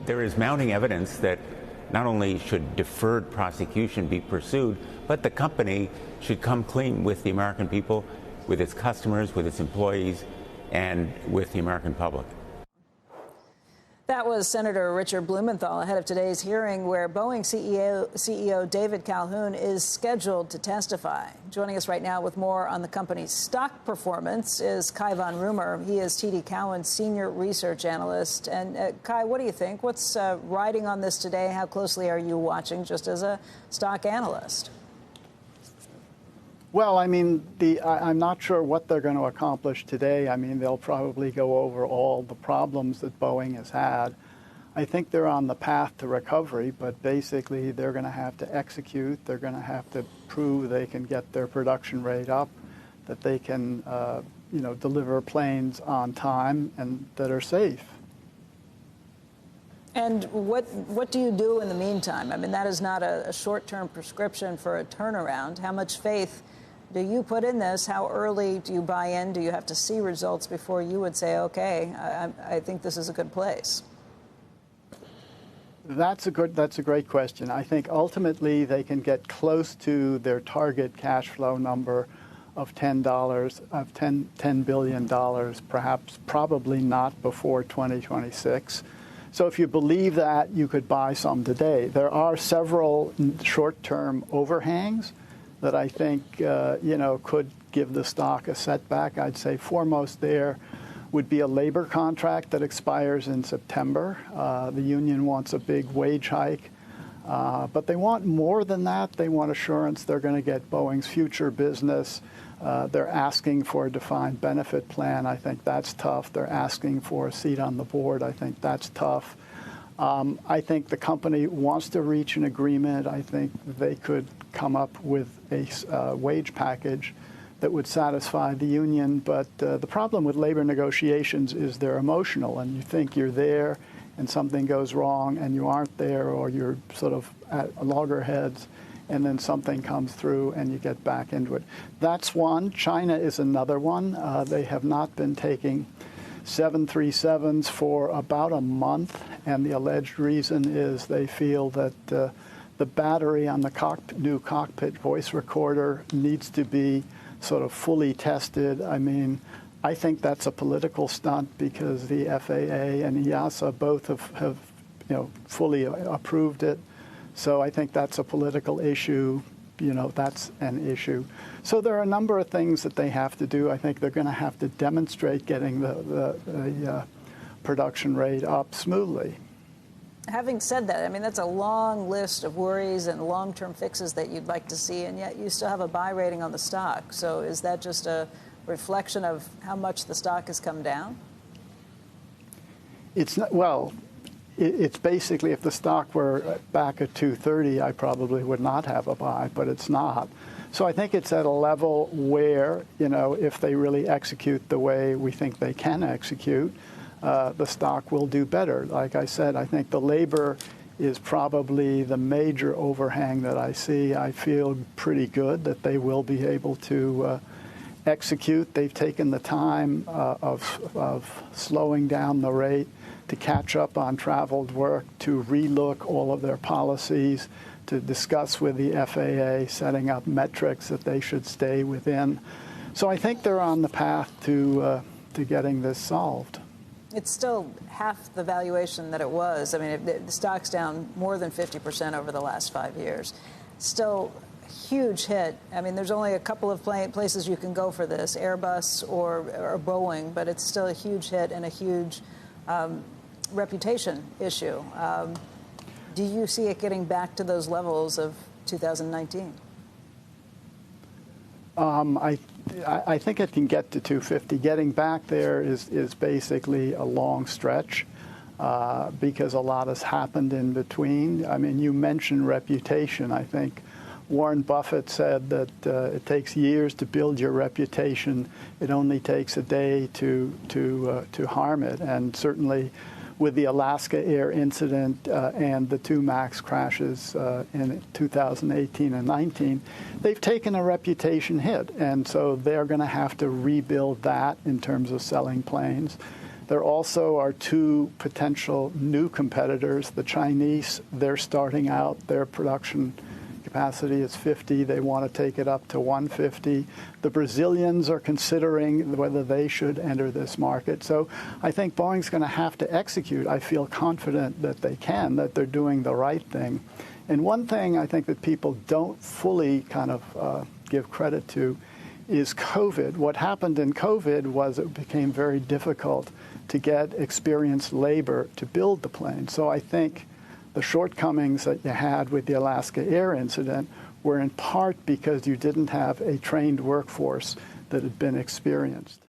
there is mounting evidence that not only should deferred prosecution be pursued, but the company should come clean with the American people, with its customers, with its employees, and with the American public. That was Senator Richard Blumenthal ahead of today's hearing where Boeing CEO Dave Calhoun is scheduled to testify. Joining us right now with more on the company's stock performance is Cai von Rumohr. He is TD Cowen's senior research analyst. And Cai, what do you think? What's riding on this today? How closely are you watching just as a stock analyst? Well, I mean, I'm not sure what they're going to accomplish today. I mean, they'll probably go over all the problems that Boeing has had. I think they're on the path to recovery, but basically they're going to have to execute. They're going to have to prove they can get their production rate up, that they can, deliver planes on time and that are safe. And what do you do in the meantime? I mean, that is not a short-term prescription for a turnaround. How much faith do you put in this? How early do you buy in? Do you have to see results before you would say, OK, I think this is a good place? That's a great question. I think ultimately they can get close to their target cash flow number of $10 billion, perhaps probably not before 2026. So if you believe that, you could buy some today. There are several short-term overhangs that I think, could give the stock a setback. I'd say foremost there would be a labor contract that expires in September. The union wants a big wage hike, but they want more than that. They want assurance they're going to get Boeing's future business. They're asking for a defined benefit plan. I think that's tough. They're asking for a seat on the board. I think that's tough. I think the company wants to reach an agreement. I think they could come up with a wage package that would satisfy the union. But the problem with labor negotiations is they're emotional, and you think you're there and something goes wrong and you aren't there, or you're sort of at loggerheads, and then something comes through and you get back into it. That's one. China is another one. They have not been taking 737s for about a month, and the alleged reason is they feel that the battery on the new cockpit voice recorder needs to be sort of fully tested. I mean, I think that's a political stunt because the FAA and EASA both have fully approved it. So I think that's a political issue. That's an issue. So there are a number of things that they have to do. I think they're going to have to demonstrate getting the production rate up smoothly. Having said that, I mean, that's a long list of worries and long-term fixes that you'd like to see, and yet you still have a buy rating on the stock. So is that just a reflection of how much the stock has come down? It's not, well, it's basically if the stock were back at 230, I probably would not have a buy, but it's not. So I think it's at a level where, if they really execute the way we think they can execute, the stock will do better. Like I said, I think the labor is probably the major overhang that I see. I feel pretty good that they will be able to execute. They've taken the time of slowing down the rate to catch up on traveled work, to relook all of their policies, to discuss with the FAA, setting up metrics that they should stay within. So I think they're on the path to getting this solved. It's still half the valuation that it was. I mean, the stock's down more than 50% over the last 5 years. Still a huge hit. I mean, there's only a couple of places you can go for this, Airbus or Boeing, but it's still a huge hit and a huge reputation issue. Do you see it getting back to those levels of 2019? I think it can get to 250. Getting back there is basically a long stretch because a lot has happened in between. I mean, you mentioned reputation. I think Warren Buffett said that it takes years to build your reputation. It only takes a day to harm it. And certainly with the Alaska Air incident and the two MAX crashes in 2018 and 19, they've taken a reputation hit. And so they're going to have to rebuild that in terms of selling planes. There also are two potential new competitors. The Chinese, they're starting out, their production capacity is 50. They want to take it up to 150. The Brazilians are considering whether they should enter this market. So I think Boeing's going to have to execute. I feel confident that they can, that they're doing the right thing. And one thing I think that people don't fully kind of give credit to is COVID. What happened in COVID was it became very difficult to get experienced labor to build the plane. So I think the shortcomings that you had with the Alaska Air incident were in part because you didn't have a trained workforce that had been experienced.